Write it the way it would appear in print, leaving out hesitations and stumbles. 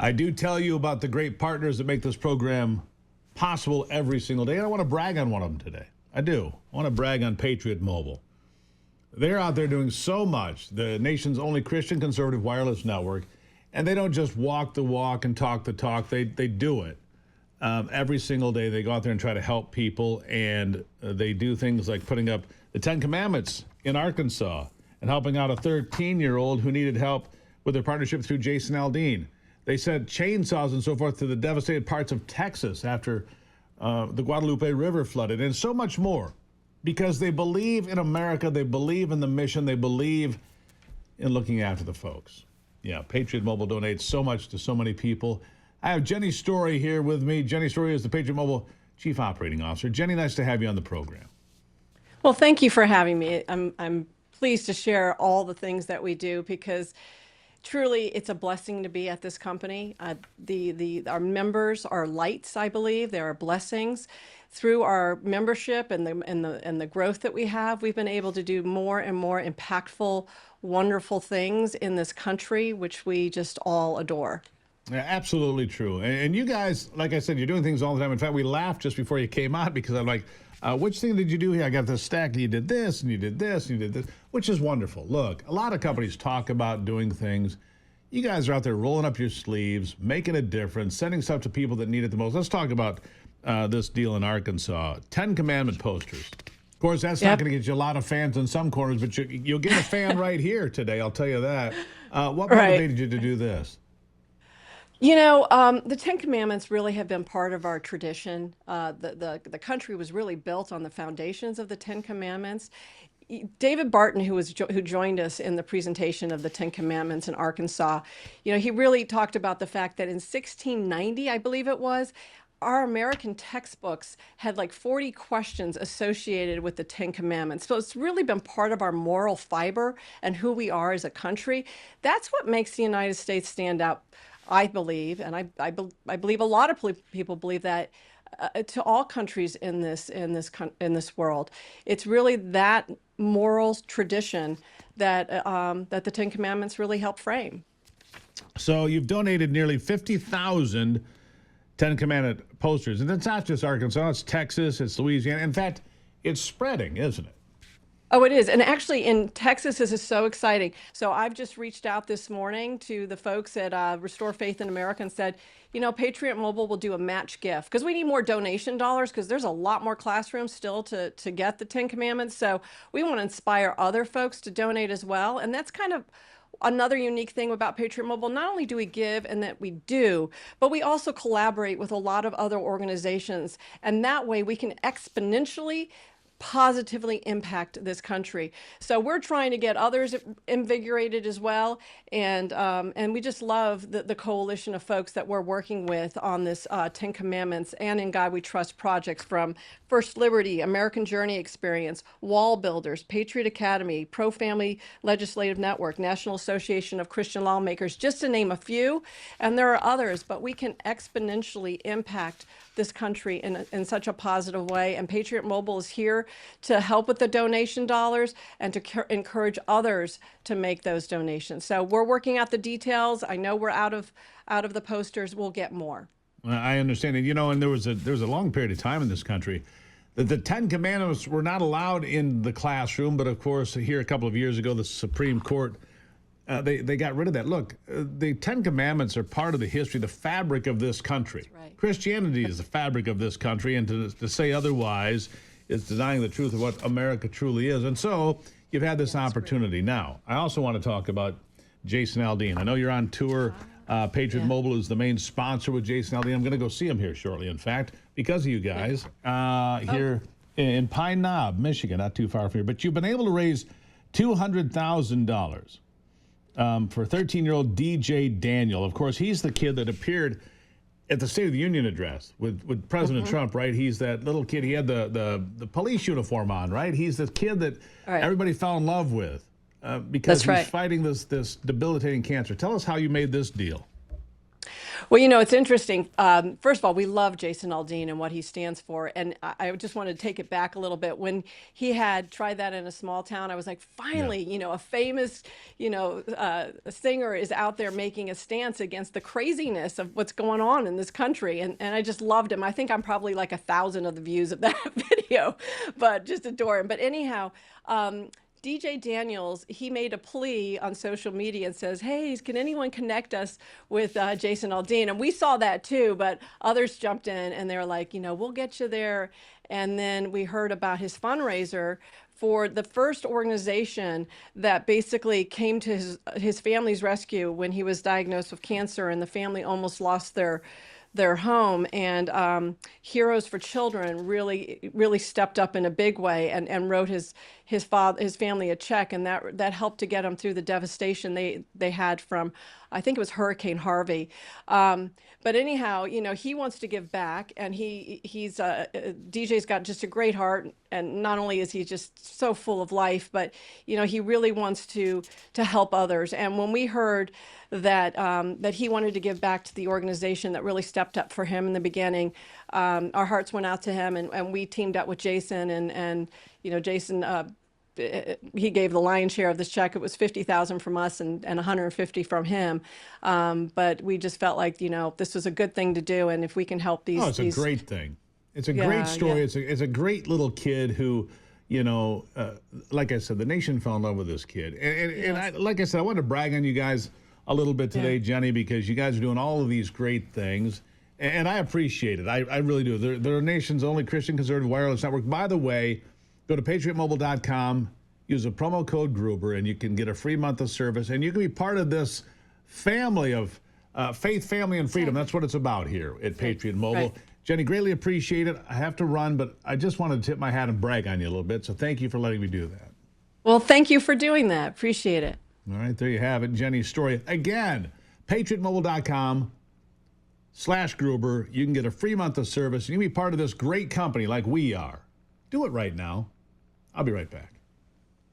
I do tell you about the great partners that make this program possible every single day, and I want to brag on one of them today. I do. I want to brag on Patriot Mobile. They're out there doing so much, the nation's only Christian conservative wireless network, and they don't just walk the walk and talk the talk. They do it. Every single day they go out there and try to help people, and they do things like putting up the 10 Commandments in Arkansas and helping out a 13-year-old who needed help with their partnership through Jason Aldean. They sent chainsaws and so forth to the devastated parts of Texas after the Guadalupe River flooded, and so much more, because they believe in America, they believe in the mission, they believe in looking after the folks. Yeah, Patriot Mobile donates so much to so many people. I have Jenny Story here with me. Jenny Story is the Patriot Mobile Chief Operating Officer. Jenny, nice to have you on the program. Well, thank you for having me. I'm pleased to share all the things that we do, because truly it's a blessing to be at this company. Our members are lights, I believe. They are blessings. Through our membership and the growth that we have, we've been able to do more and more impactful, wonderful things in this country, which we just all adore. Yeah, absolutely true. And you guys, like I said, you're doing things all the time. In fact, we laughed just before you came on because I'm like, which thing did you do here? I got this stack, and you did this, and you did this, and you did this, which is wonderful. Look, a lot of companies talk about doing things. You guys are out there rolling up your sleeves, making a difference, sending stuff to people that need it the most. Let's talk about this deal in Arkansas. 10 Commandment posters. Of course, that's not going to get you a lot of fans in some corners, but you'll get a fan right here today, I'll tell you that. What motivated you to do this? You know, the 10 Commandments really have been part of our tradition. The country was really built on the foundations of the 10 Commandments. David Barton, who joined us in the presentation of the 10 Commandments in Arkansas, you know, he really talked about the fact that in 1690, I believe it was, our American textbooks had like 40 questions associated with the 10 Commandments. So it's really been part of our moral fiber and who we are as a country. That's what makes the United States stand out, I believe, and I believe a lot of people believe that, to all countries in this world. It's really that moral tradition that that the 10 Commandments really help frame. So you've donated nearly 50,000 10 Commandment posters, and it's not just Arkansas, it's Texas, it's Louisiana. In fact, it's spreading, isn't it? Oh, it is. And actually in Texas, this is so exciting. So I've just reached out this morning to the folks at Restore Faith in America and said, you know, Patriot Mobile will do a match gift because we need more donation dollars, because there's a lot more classrooms still to get the 10 Commandments. So we want to inspire other folks to donate as well. And that's kind of another unique thing about Patriot Mobile. Not only do we give, and that we do, but we also collaborate with a lot of other organizations. And that way we can exponentially positively impact this country. So we're trying to get others invigorated as well, and we just love the coalition of folks that we're working with on this 10 Commandments and In God We Trust projects, from First Liberty, American Journey Experience, Wall Builders, Patriot Academy, Pro Family Legislative Network, National Association of Christian Lawmakers, just to name a few. And there are others, but we can exponentially impact this country in such a positive way. And Patriot Mobile is here to help with the donation dollars and to encourage others to make those donations. So we're working out the details. I know we're out of the posters. We'll get more. I understand it. You know, and there was a long period of time in this country that the 10 Commandments were not allowed in the classroom. But of course, here a couple of years ago, the Supreme Court, they got rid of that. Look, the 10 Commandments are part of the history, the fabric of this country. Right. Christianity is the fabric of this country, and to say otherwise is denying the truth of what America truly is. And so you've had this opportunity. Now, I also want to talk about Jason Aldean. I know you're on tour. Patriot Mobile is the main sponsor with Jason Aldean. I'm going to go see him here shortly, in fact, because of you guys, here in Pine Knob, Michigan, not too far from here. But you've been able to raise $200,000 for 13-year-old DJ Daniel. Of course, he's the kid that appeared at the State of the Union address with President Trump, right? He's that little kid. He had the police uniform on, right? He's the kid that everybody fell in love with. Because he's fighting this debilitating cancer. Tell us how you made this deal. Well, it's interesting. First of all, we love Jason Aldean and what he stands for. And I just wanted to take it back a little bit. When he had tried that in a small town, I was like, Yeah. finally, a famous, singer is out there making a stance against the craziness of what's going on in this country. And I just loved him. I think I'm probably like 1,000 of the views of that video, but just adore him. But anyhow, DJ Daniels, he made a plea on social media and says, hey, can anyone connect us with Jason Aldean? And we saw that too, but others jumped in and they were like, we'll get you there. And then we heard about his fundraiser for the first organization that basically came to his family's rescue when he was diagnosed with cancer and the family almost lost their home. And Heroes for Children really stepped up in a big way and wrote his family a check, and that helped to get them through the devastation they had from, I think it was Hurricane Harvey. But anyhow, he wants to give back, and he's DJ's got just a great heart, and not only is he just so full of life, but he really wants to help others. And when we heard that he wanted to give back to the organization that really stepped up for him in the beginning, our hearts went out to him, and we teamed up with Jason, and Jason, he gave the lion's share of this check. It was 50,000 from us and 150 from him. But we just felt like, this was a good thing to do. And if we can help these. Oh, it's a great thing. It's a great story. Yeah. It's a great little kid who, like I said, the nation fell in love with this kid. And I, like I said, I want to brag on you guys a little bit today, Jenny, because you guys are doing all of these great things. And I appreciate it. I really do. They're our nation's only Christian conservative wireless network. By the way, go to patriotmobile.com, use a promo code Gruber, and you can get a free month of service. And you can be part of this family of faith, family, and freedom. That's what it's about here at Patriot Mobile. Right. Jenny, greatly appreciate it. I have to run, but I just wanted to tip my hat and brag on you a little bit. So thank you for letting me do that. Well, thank you for doing that. Appreciate it. All right, there you have it. Jenny's story. Again, patriotmobile.com/Gruber. You can get a free month of service. You can be part of this great company like we are. Do it right now. I'll be right back.